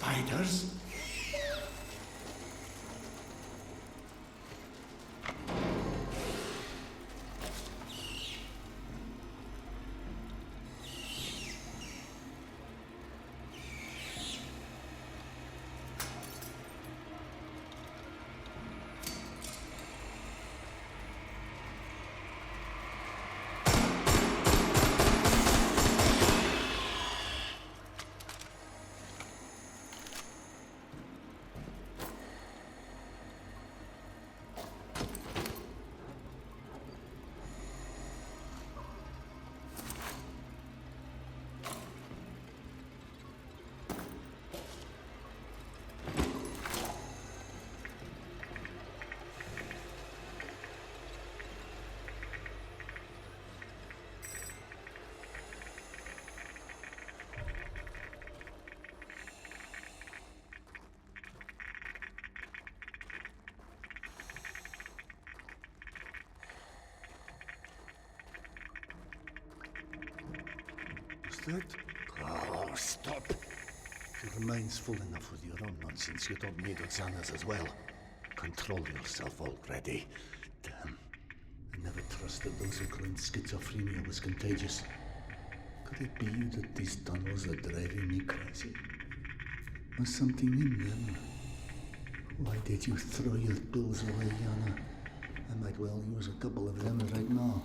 spiders? That? Oh, stop. Your mind's full enough with your own nonsense. You don't need Oksana's as well. Control yourself already. Damn. I never trusted those who claimed schizophrenia was contagious. Could it be that these tunnels are driving me crazy? Was something in them? Why did you throw your pills away, Yana? I might well use a couple of them right now.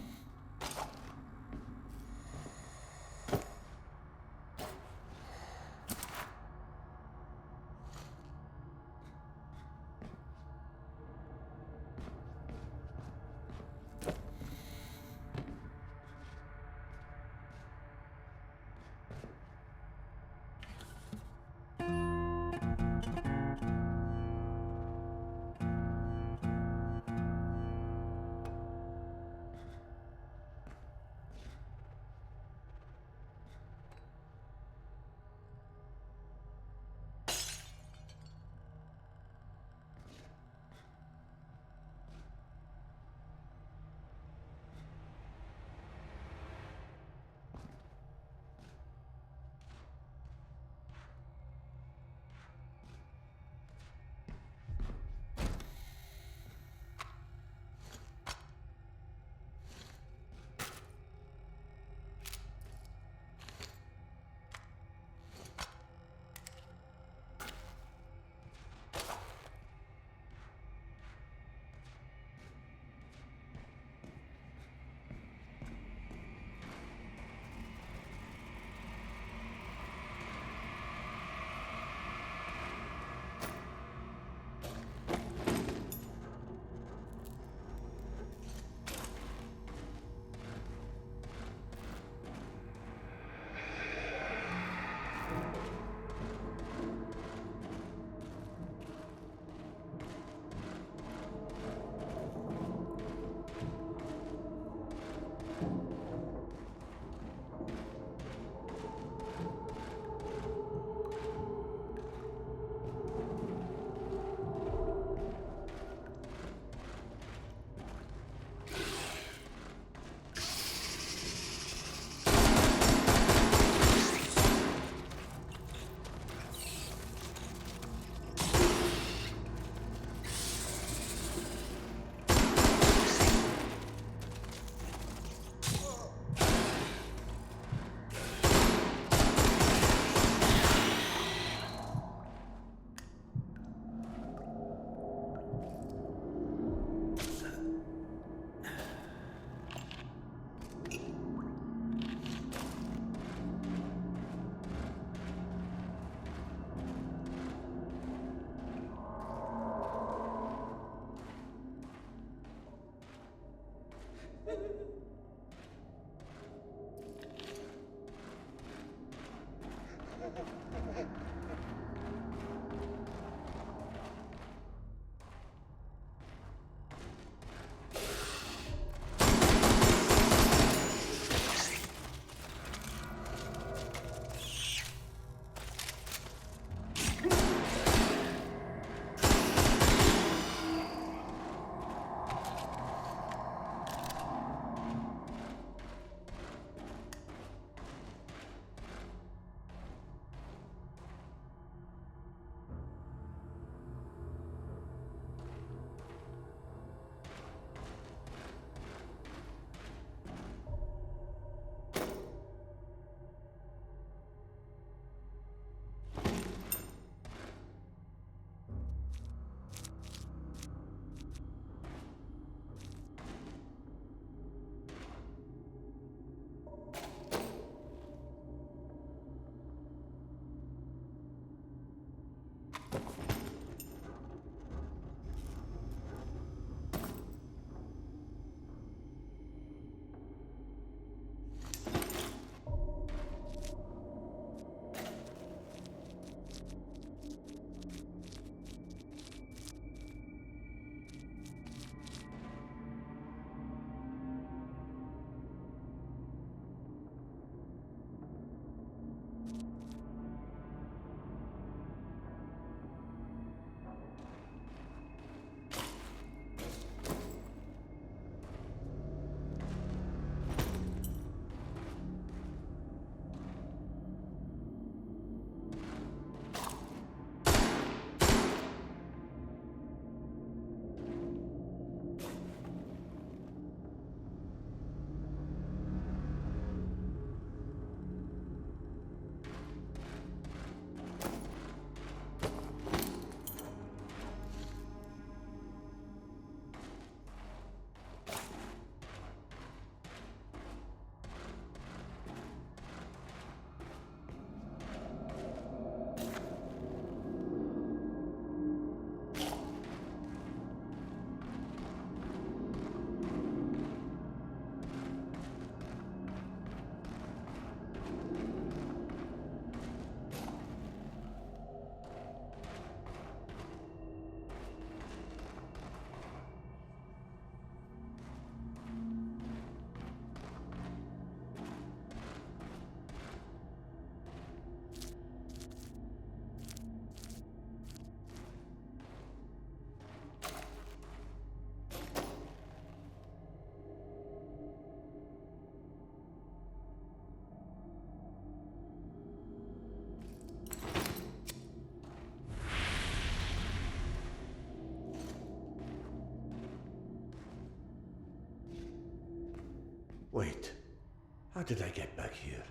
did I get back here?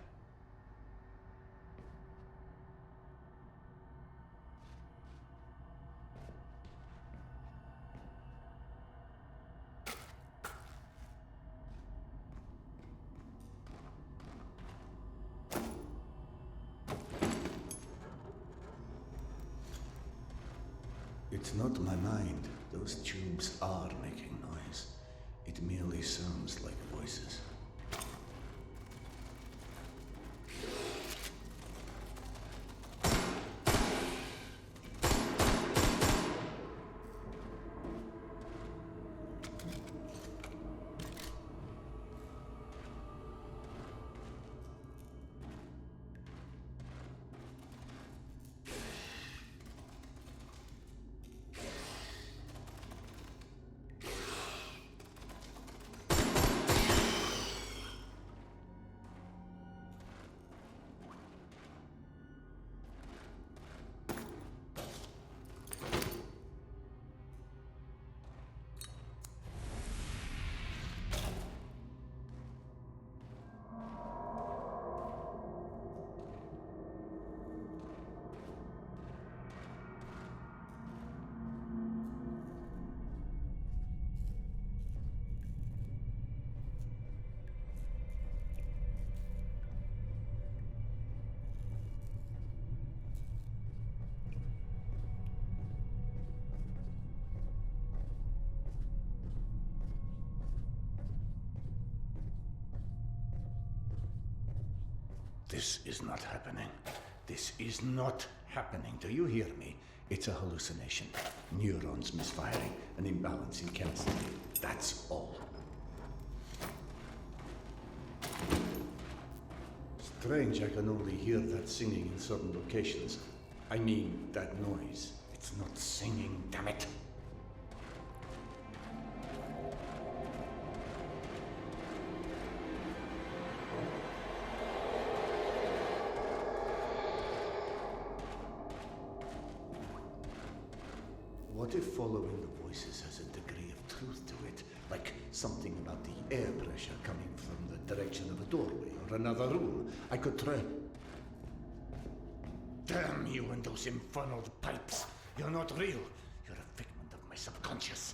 It's not my mind. Those tubes are making noise. It merely sounds like voices. This is not happening. This is not happening. Do you hear me? It's a hallucination. Neurons misfiring, an imbalance in chemistry. That's all. Strange I can only hear that singing in certain locations. I mean, that noise. It's not singing, damn it. What if following the voices has a degree of truth to it? Like something about the air pressure coming from the direction of a doorway or another room? I could try. Damn you and those infernal pipes! You're not real. You're a figment of my subconscious.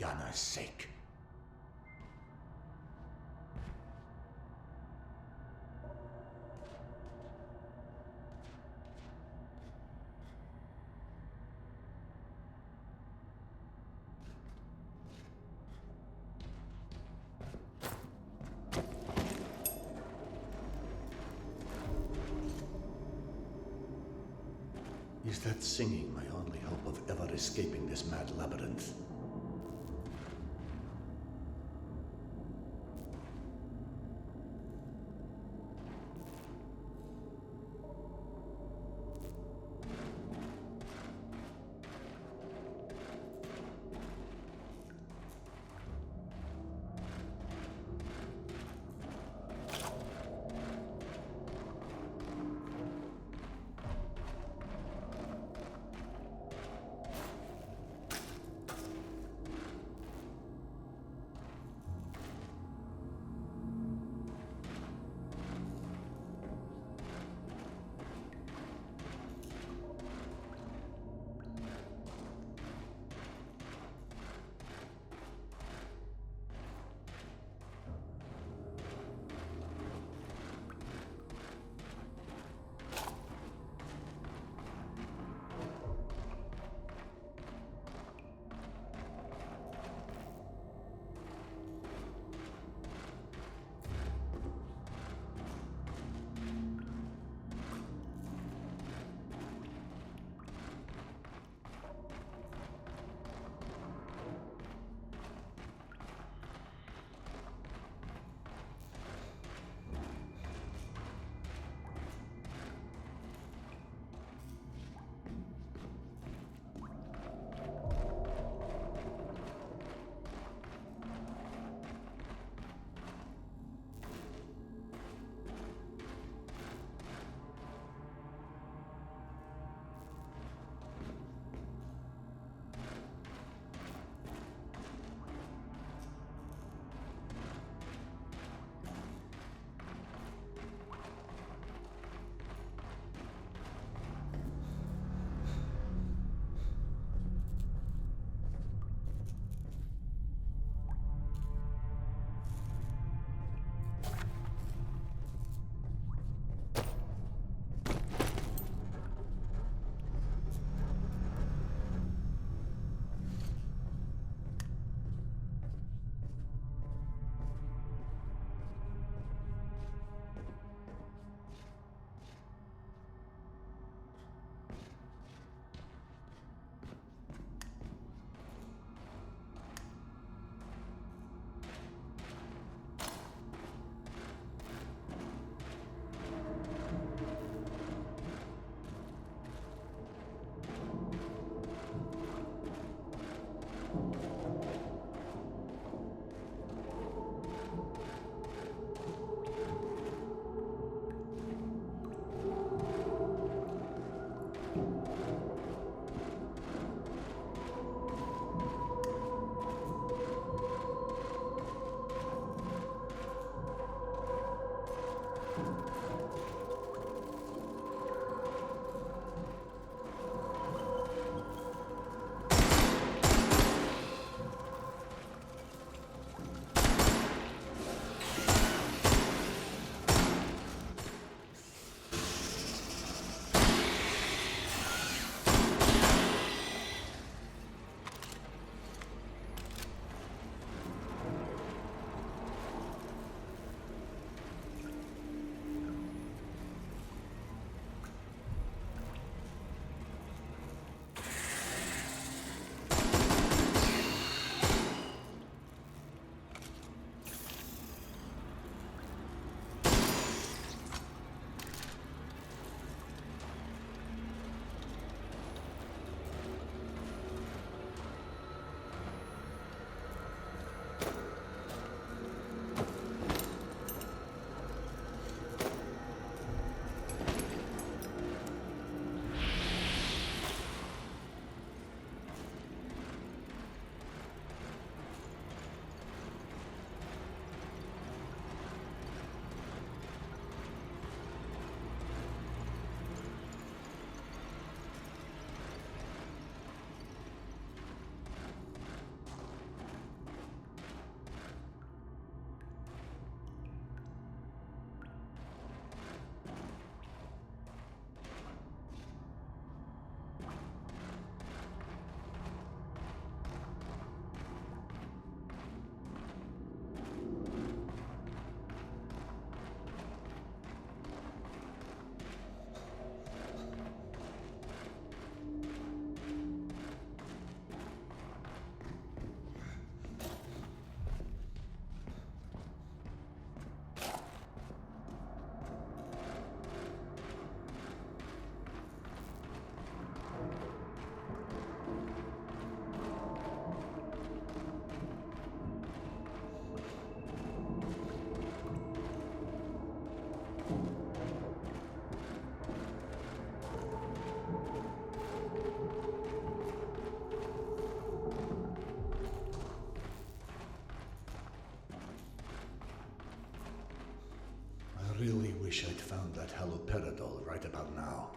Yana's sake. Is that singing my only hope of ever escaping this mad labyrinth? of that haloperidol right about now.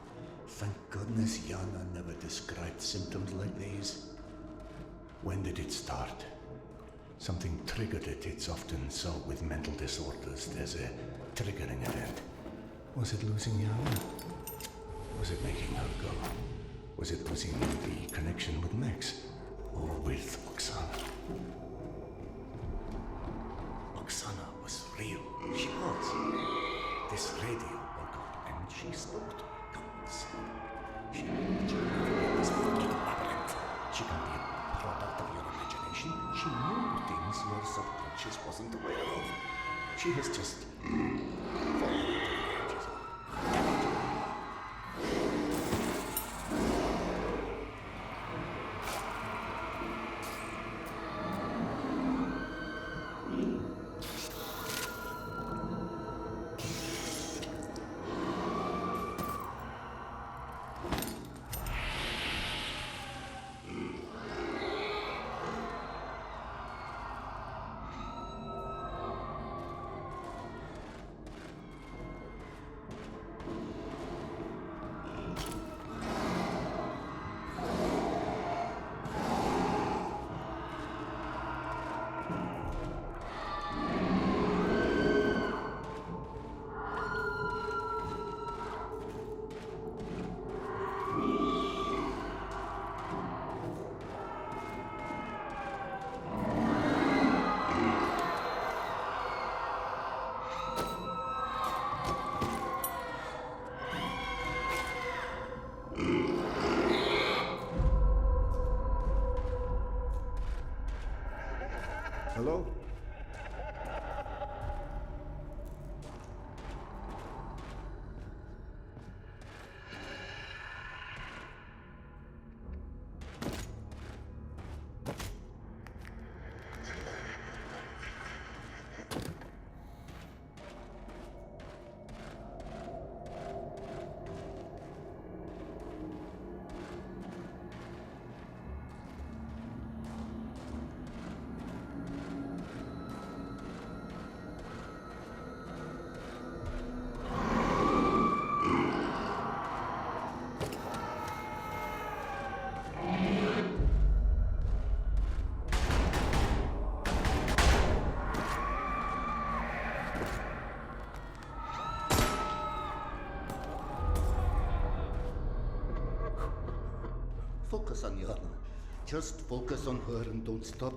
Thank goodness Yana never described symptoms like these. When did it start? Something triggered it. It's often so with mental disorders. There's a triggering event. Was it losing Yana? Was it making her go? Was it losing the connection with Max? Or with Oksana? Oksana was real. She was. This radio woke up and she spoke to her guns. She knew this fucking labyrinth. She can be a product of your imagination. She knew things your subconscious wasn't aware of. She has just fallen into the edges of. Hello? Focus on Yana. Just focus on her and don't stop.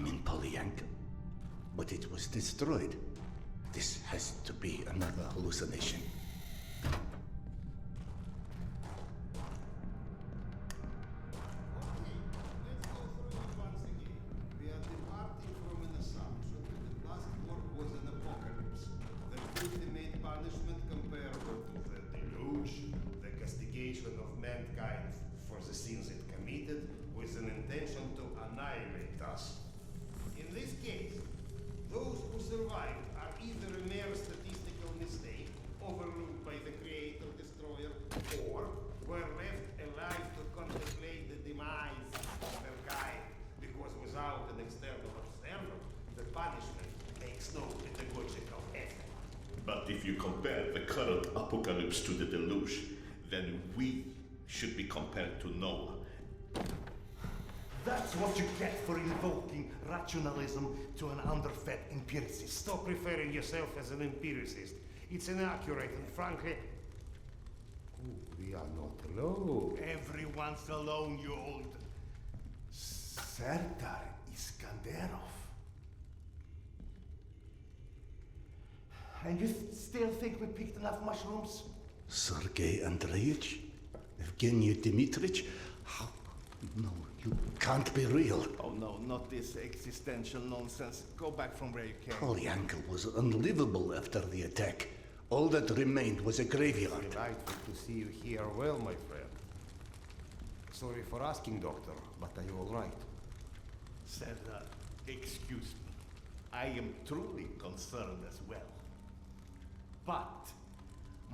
I'm in Polyanka, but it was destroyed. This has to be another hallucination. Of mankind for the sins it committed with an intention to annihilate us. In this case, those who survived are either a mere statistical mistake overlooked by the creator-destroyer, or were left alive to contemplate the demise of their kind, because without an external observer, the punishment makes no pedagogical effect. But if you compare the current apocalypse to the deluge, then we should be compared to Noah. That's what you get for invoking rationalism to an underfed empiricist. Stop referring yourself as an empiricist. It's inaccurate and frankly... we are not alone. Everyone's alone, you old... Serdar Iskanderov. And you still think we picked enough mushrooms? Sergei Andreevich? Evgeny Dmitrich? How? No, you can't be real. Oh no, not this existential nonsense. Go back from where you came. Polyanka was unlivable after the attack. All that remained was a graveyard. Delightful to see you here well, my friend. Sorry for asking, Doctor, but are you all right? Serdar, excuse me. I am truly concerned as well. But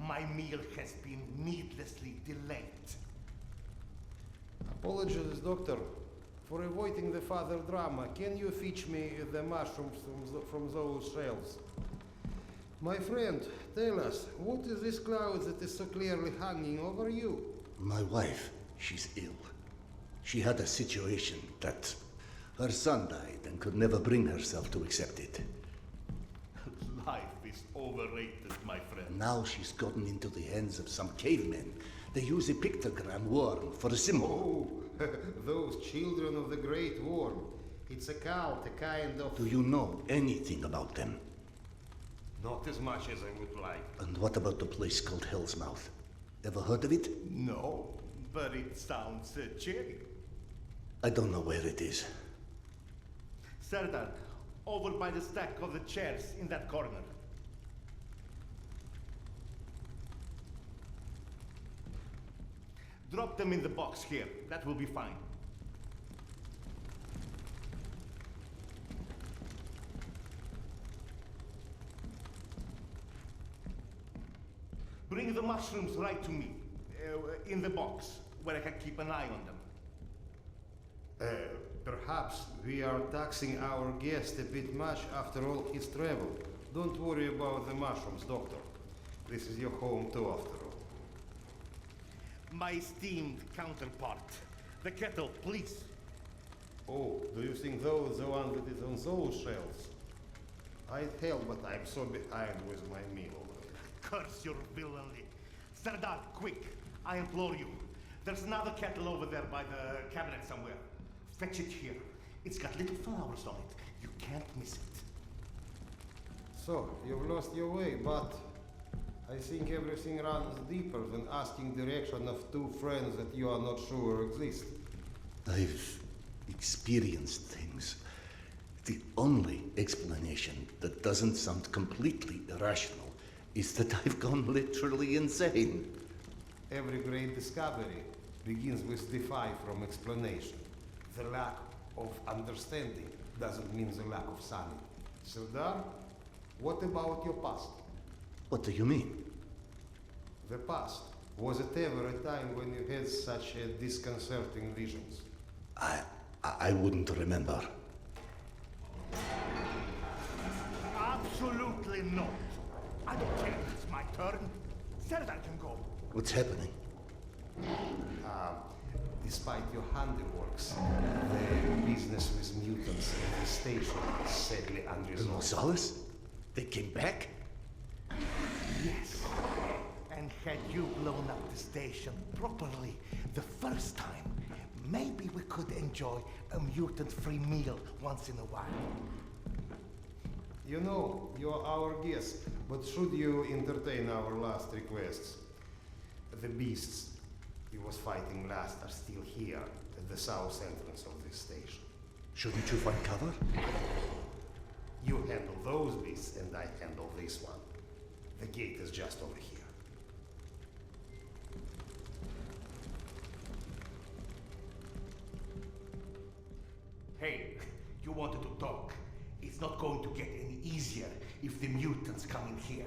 my meal has been needlessly delayed. Apologies, Doctor, for avoiding the further drama. Can you fetch me the mushrooms from those shells? My friend, tell us, what is this cloud that is so clearly hanging over you? My wife, she's ill. She had a situation that her son died and could never bring herself to accept it. Life is overrated, my friend. Now she's gotten into the hands of some cavemen. They use a pictogram worm for a symbol. Oh, those children of the Great Worm. It's a cult, a kind of... Do you know anything about them? Not as much as I would like. And what about the place called Hell's Mouth? Ever heard of it? No, but it sounds cheery. I don't know where it is. Serdar, over by the stack of the chairs in that corner. Drop them in the box here. That will be fine. Bring the mushrooms right to me, in the box, where I can keep an eye on them. Perhaps we are taxing our guest a bit much after all his travel. Don't worry about the mushrooms, Doctor. This is your home too, after all. My esteemed counterpart. The kettle, please. Oh, do you think those the one that is on those shelves? I'd help, but I'm so behind with my meal. Curse your villainy. Serdar, quick, I implore you. There's another kettle over there by the cabinet somewhere. Fetch it here. It's got little flowers on it. You can't miss it. So, you've lost your way, but I think everything runs deeper than asking direction of two friends that you are not sure exist. I've experienced things. The only explanation that doesn't sound completely irrational is that I've gone literally insane. Every great discovery begins with defy from explanation. The lack of understanding doesn't mean the lack of sanity. Serdar, what about your past? What do you mean? The past. Was it ever a time when you had such disconcerting visions? I wouldn't remember. Absolutely not. I don't care if it's my turn. Serdar can go. What's happening? Despite your handiworks, the business with mutants in the station is sadly unresolved. Gonzalez? They came back? Yes. And had you blown up the station properly the first time, maybe we could enjoy a mutant-free meal once in a while. You know, you're our guest, but should you entertain our last requests? The beasts he was fighting last are still here at the south entrance of this station. Shouldn't you find cover? You handle those beasts and I handle this one. The gate is just over here. Hey, you wanted to talk. It's not going to get any easier if the mutants come in here.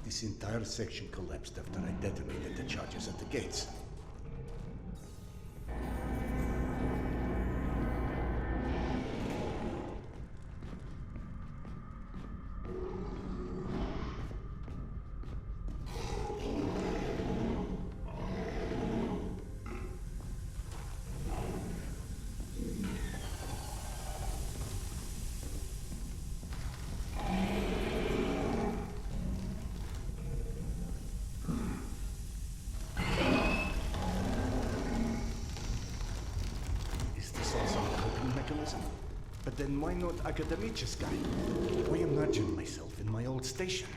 This entire section collapsed after I detonated the charges at the gates. But then why not Academическая? Why imagine myself in my old station?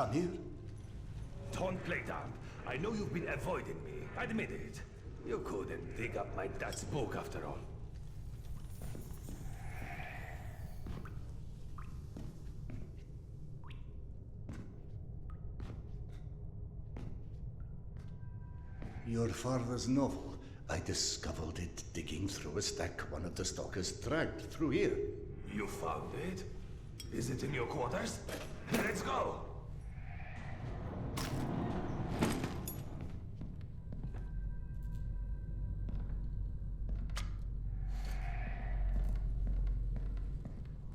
Tamir? Don't play dumb. I know you've been avoiding me. Admit it. You couldn't dig up my dad's book after all. Your father's novel. I discovered it digging through a stack one of the stalkers dragged through here. You found it? Is it in your quarters? Let's go!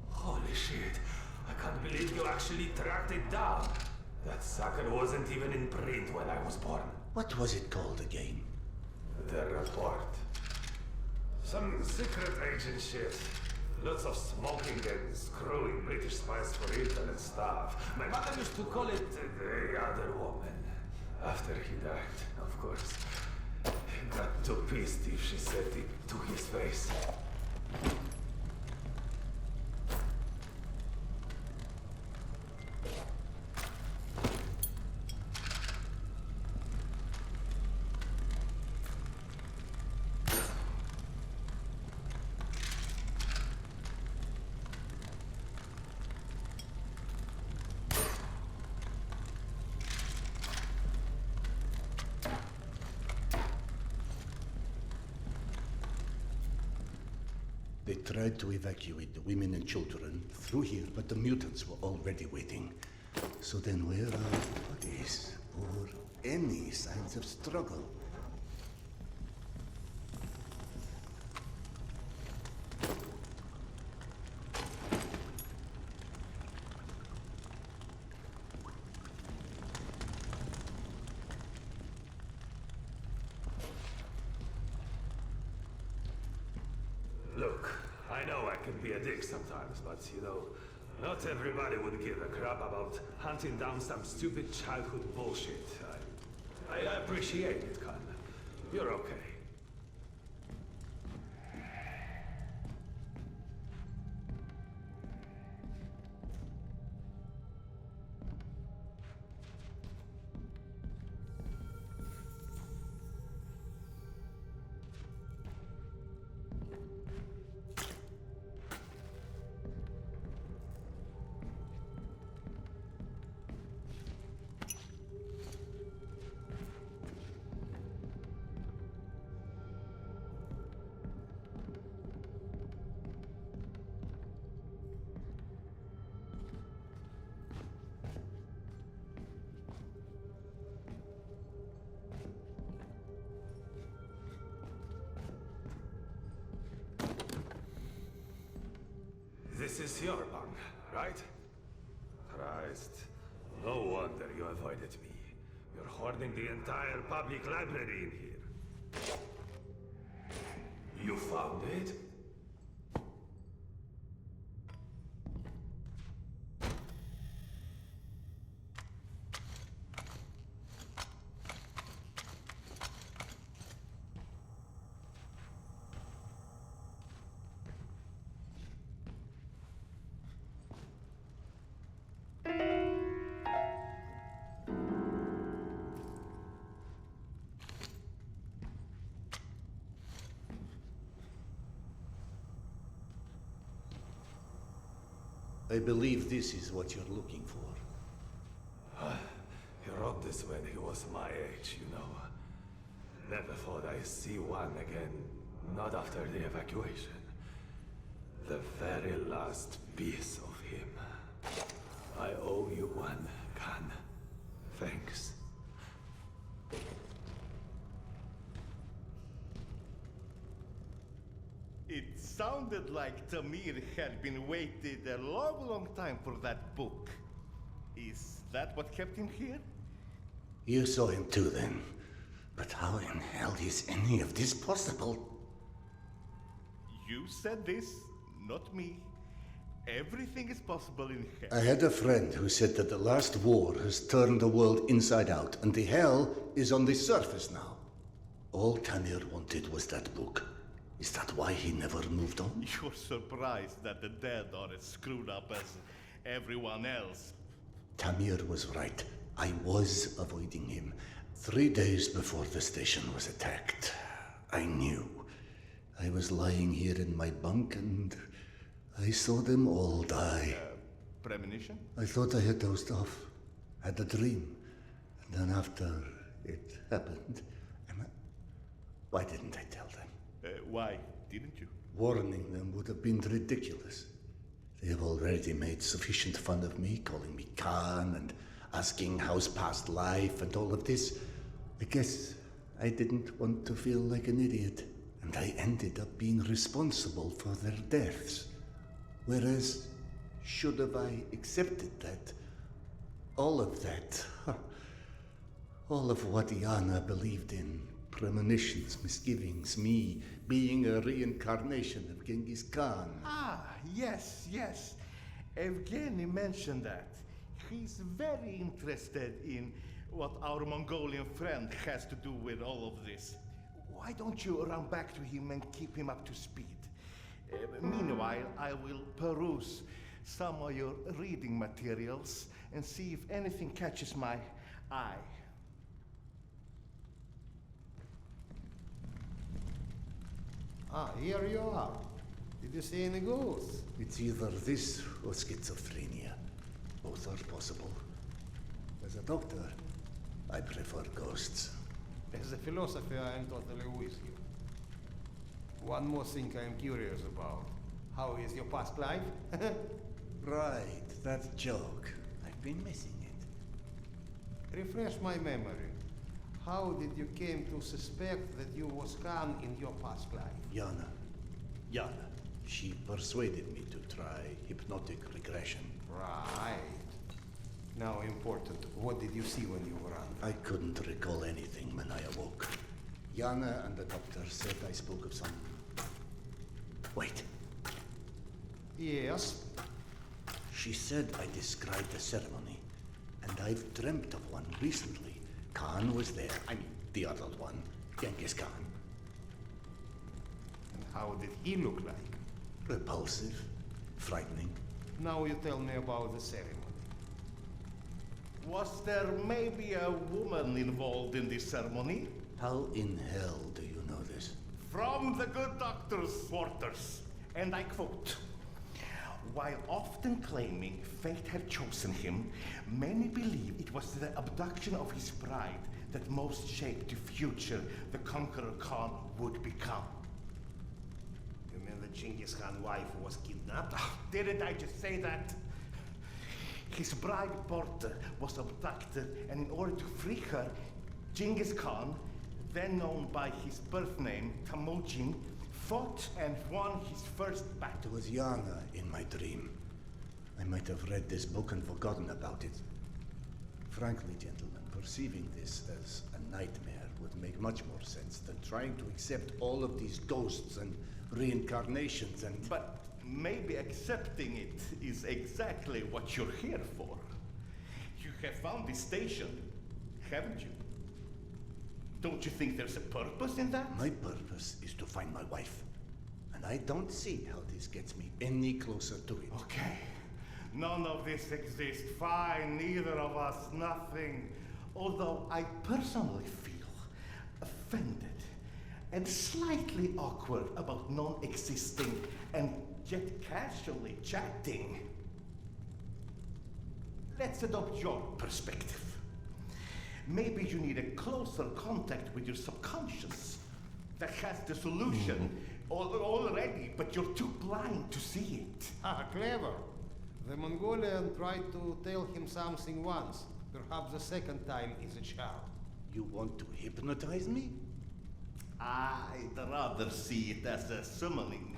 Holy shit. I can't believe you actually tracked it down. That sucker wasn't even in print when I was born. What was it called again? The report. Some secret agent shit. Lots of smoking and screwing British spies for internet stuff. My mother used to call it the other woman. After he died, of course. He got too pissed if she said it to his face. They tried to evacuate the women and children through here, but the mutants were already waiting. So then where are the bodies? Or any signs of struggle? Look, I know I can be a dick sometimes, but you know, not everybody would give a crap about hunting down some stupid childhood bullshit. I appreciate it, Khan. You're okay. This is your bunk, right? Christ. No wonder you avoided me. You're hoarding the entire public library in here. You found it? I believe this is what you're looking for. He wrote this when he was my age, you know. Never thought I'd see one again. Not after the evacuation. The very last piece of him. I owe you one, Khan. Thanks. It sounded like Tamir had been waiting a long, long time for that book. Is that what kept him here? You saw him too then. But how in hell is any of this possible? You said this, not me. Everything is possible in hell. I had a friend who said that the last war has turned the world inside out, and the hell is on the surface now. All Tamir wanted was that book. Is that why he never moved on? You're surprised that the dead are as screwed up as everyone else. Tamir was right. I was avoiding him. 3 days before the station was attacked, I knew. I was lying here in my bunk and I saw them all die. Premonition? I thought I had dozed off. Had a dream. And then after it happened, why didn't I tell them? Why didn't you? Warning them would have been ridiculous. They have already made sufficient fun of me, calling me Khan and asking how's past life and all of this. I guess I didn't want to feel like an idiot, and I ended up being responsible for their deaths. Whereas, should have I accepted that, all of that, all of what Yana believed in, premonitions, misgivings, me being a reincarnation of Genghis Khan. Ah, yes. Evgeny mentioned that. He's very interested in what our Mongolian friend has to do with all of this. Why don't you run back to him and keep him up to speed? Meanwhile, I will peruse some of your reading materials and see if anything catches my eye. Ah, here you are. Did you see any ghosts? It's either this or schizophrenia. Both are possible. As a doctor, I prefer ghosts. As a philosopher, I am totally with you. One more thing I am curious about. How is your past life? Right, that joke. I've been missing it. Refresh my memory. How did you came to suspect that you was Khan in your past life? Yana. She persuaded me to try hypnotic regression. Right. Now important, what did you see when you were under? I couldn't recall anything when I awoke. Yana and the doctor said I spoke of some... Wait. Yes. She said I described a ceremony, and I've dreamt of one recently. Khan was there. I mean, the other one, Genghis Khan. And how did he look like? Repulsive, frightening. Now you tell me about the ceremony. Was there maybe a woman involved in this ceremony? How in hell do you know this? From the good doctor's quarters, and I quote, "While often claiming fate had chosen him, many believe it was the abduction of his bride that most shaped the future the conqueror Khan would become." You mean the Genghis Khan wife who was kidnapped? Didn't I just say that? His bride Porta was abducted, and in order to free her, Genghis Khan, then known by his birth name Temujin, fought and won his first It battle. was Yana in my dream. I might have read this book and forgotten about it. Frankly, gentlemen, perceiving this as a nightmare would make much more sense than trying to accept all of these ghosts and reincarnations and... But maybe accepting it is exactly what you're here for. You have found this station, haven't you? Don't you think there's a purpose in that? My purpose is to find my wife. And I don't see how this gets me any closer to it. Okay. None of this exists. Fine, neither of us, nothing. Although I personally feel offended and slightly awkward about non-existing and yet casually chatting. Let's adopt your perspective. Maybe you need a closer contact with your subconscious that has the solution already, but you're too blind to see it. Ah, clever. The Mongolian tried to tell him something once. Perhaps the second time is a charm. You want to hypnotize me? I'd rather see it as a summoning,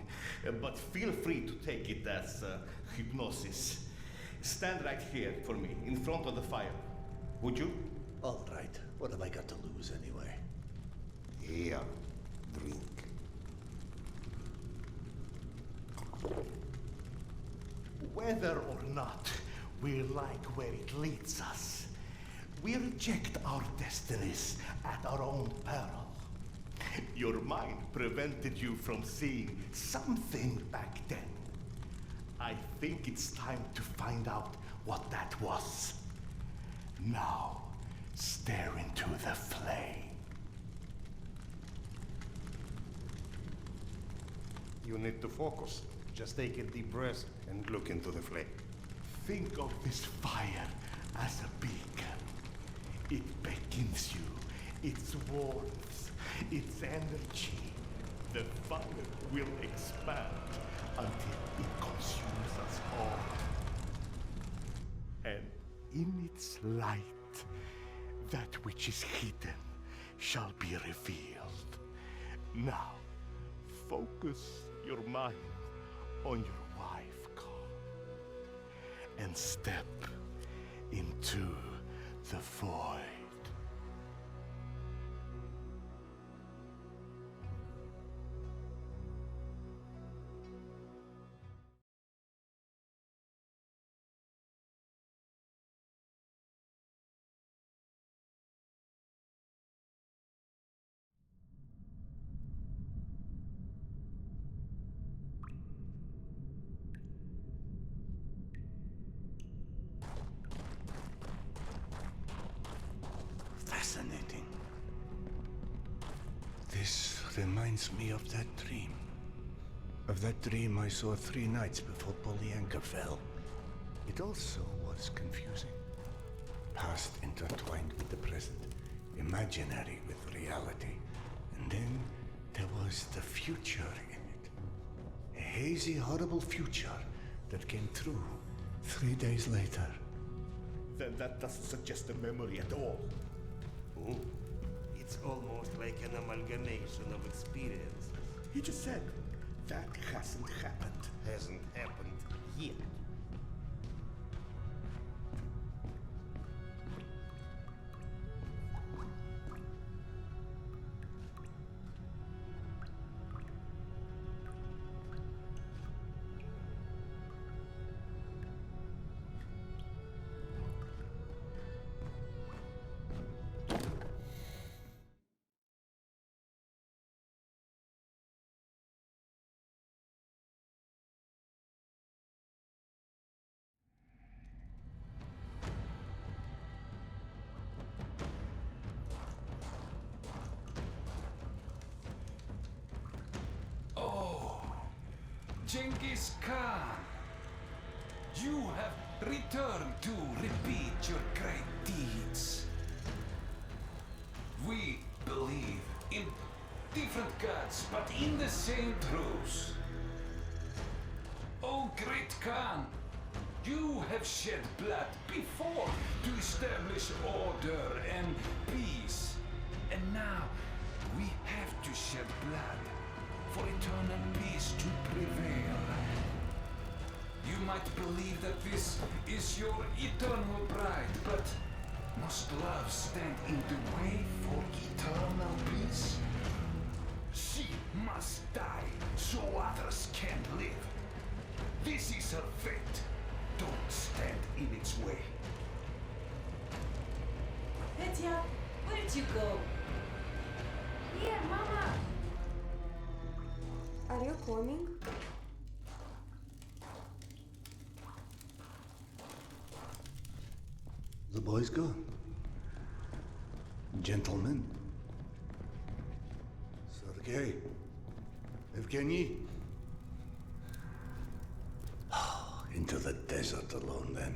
but feel free to take it as hypnosis. Stand right here for me, in front of the fire. Would you? All right. What have I got to lose anyway? Here, drink. Whether or not we like where it leads us, we reject our destinies at our own peril. Your mind prevented you from seeing something back then. I think it's time to find out what that was. Now, stare into the flame. You need to focus. Just take a deep breath and look into the flame. Think of this fire as a beacon. It beckons you, its warmth, its energy. The fire will expand until it consumes us all. And in its light, that which is hidden shall be revealed. Now, focus your mind on your wife, Carl, and step into the void. Fascinating. This reminds me of that dream. Of that dream I saw 3 nights before Polyanka fell. It also was confusing. Past intertwined with the present, imaginary with reality. And then there was the future in it. A hazy, horrible future that came true 3 days later. Then that doesn't suggest a memory at all. Oh, it's almost like an amalgamation of experiences. He just said, that hasn't happened. Hasn't happened yet. Genghis Khan, you have returned to repeat your great deeds. We believe in different gods, but in the same truths. Oh, great Khan, you have shed blood before to establish order and peace. And now we have to shed blood for eternal peace to prevail. You might believe that this is your eternal bride, but must love stand in the way for eternal peace? She must die so others can live. This is her fate. Don't stand in its way. Petya, where did you go? Here, Mama! Are you coming? The boys gone. Gentlemen. Sergei. Evgeny. Into the desert alone, then.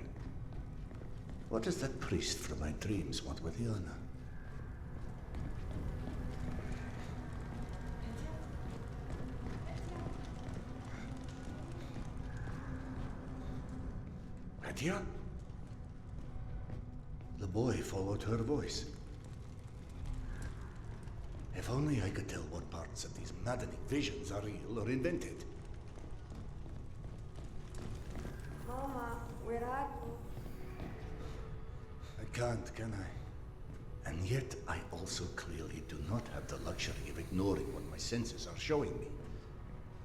What does that priest from my dreams want with Yana? Petya? The boy followed her voice. If only I could tell what parts of these maddening visions are real or invented. Mama, where are you? I can't, can I? And yet I also clearly do not have the luxury of ignoring what my senses are showing me.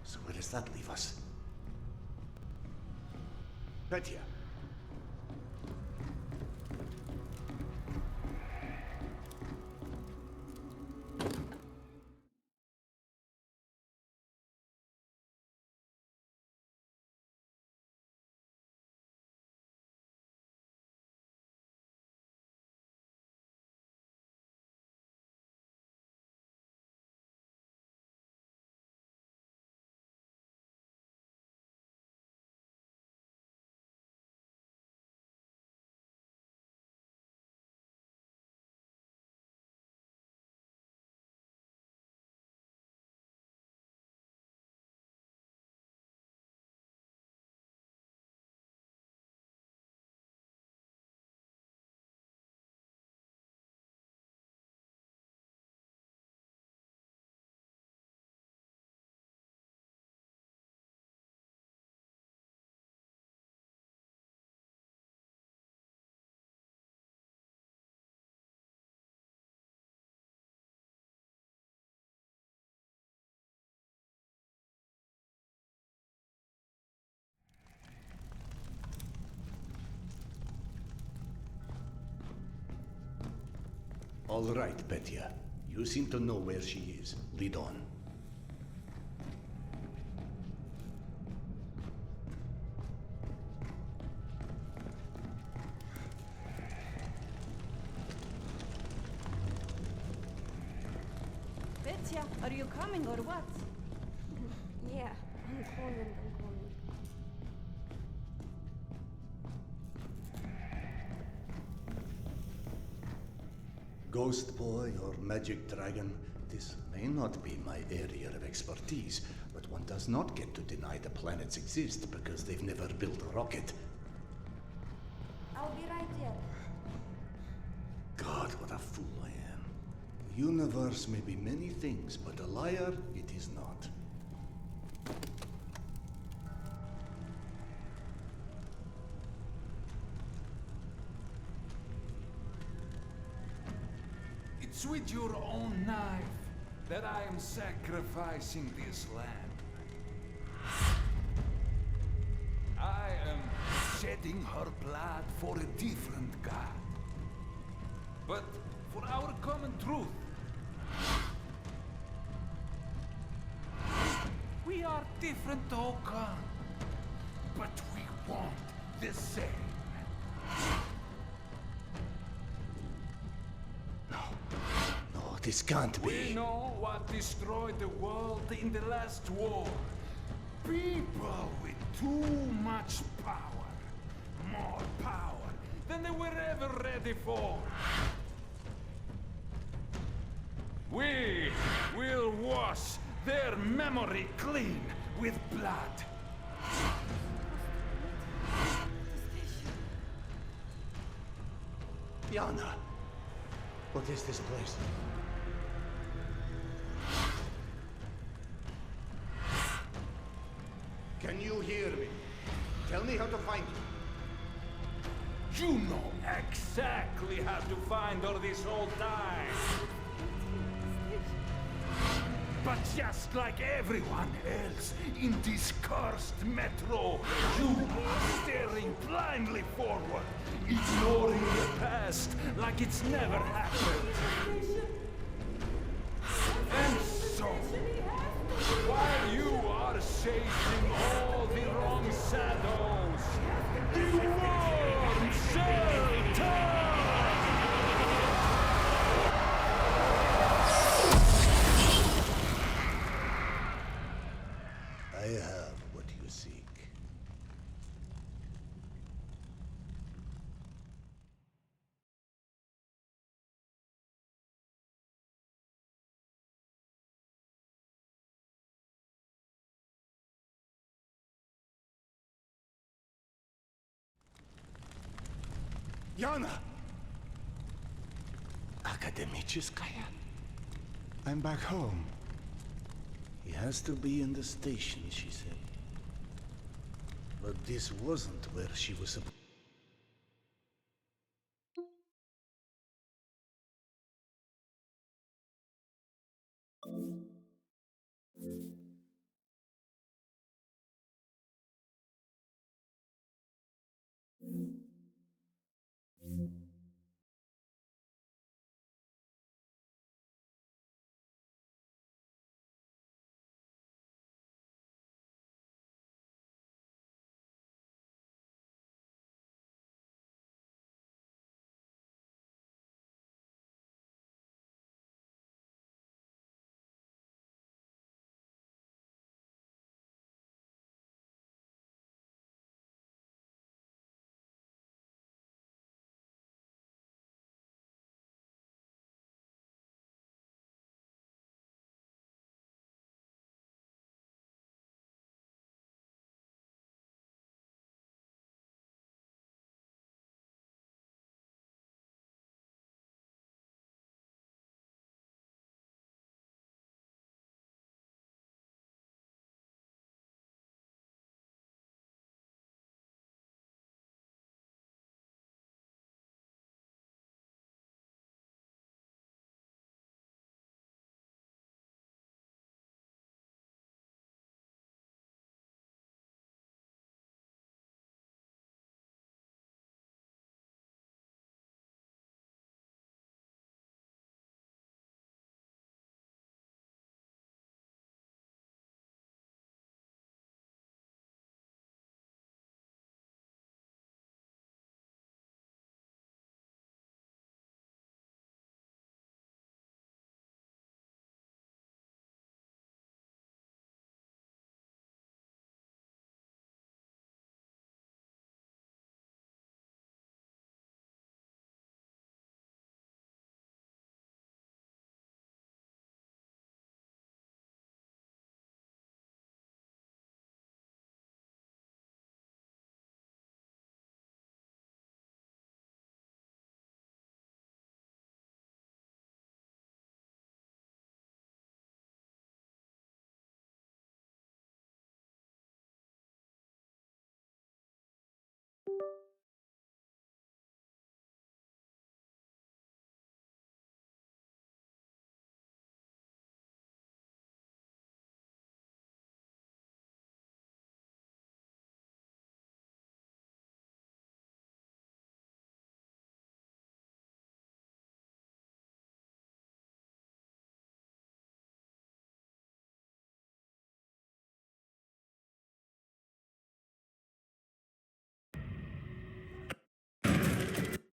So where does that leave us? Petya. All right, Petya. You seem to know where she is. Lead on. Petya, are you coming or what? Yeah, I'm coming. Ghost boy or magic dragon, this may not be my area of expertise, but one does not get to deny the planets exist because they've never built a rocket. I'll be right there. God, what a fool I am. The universe may be many things, but a liar it is not. It's with your own knife that I am sacrificing this land. I am shedding her blood for a different god. But for our common truth. We are different, Okan. But we want the same. No, this can't be. We know what destroyed the world in the last war. People with too much power. More power than they were ever ready for. We will wash their memory clean with blood. Yana, what is this place? Can you hear me? Tell me how to find you. You know exactly how to find her this whole time. But just like everyone else in this cursed metro, you are staring blindly forward, ignoring the past like it's never happened. And so, while you are chasing all the wrong shadows, the worm shall turn! I have what you seek. Yana! Akademicheskaya? I'm back home. He has to be in the station, she said. But this wasn't where she was supposed.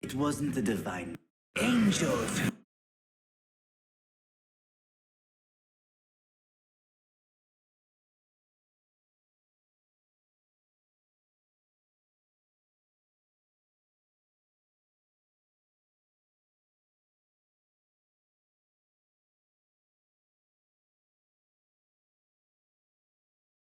It wasn't the divine angels